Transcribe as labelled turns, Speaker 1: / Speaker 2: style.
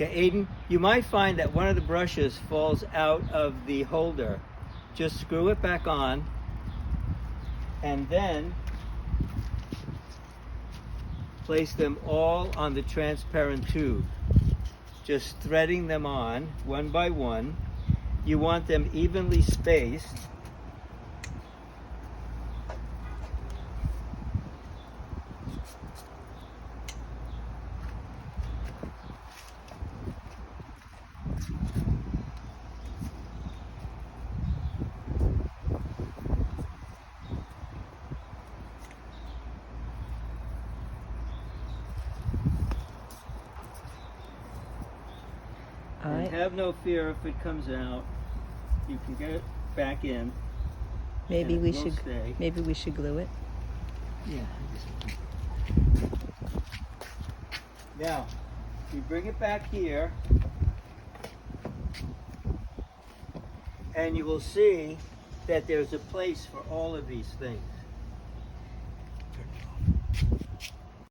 Speaker 1: Okay, Aiden, you might find that one of the brushes falls out of the holder. Just screw it back on, and then place them all on the transparent tube. Just threading them on one by one. You want them evenly spaced. And have no fear if it comes out. You can get it back in.
Speaker 2: Maybe we should.
Speaker 1: Stay.
Speaker 2: Maybe we should glue it.
Speaker 1: Yeah. Now, you bring it back here, and you will see that there's a place for all of these things.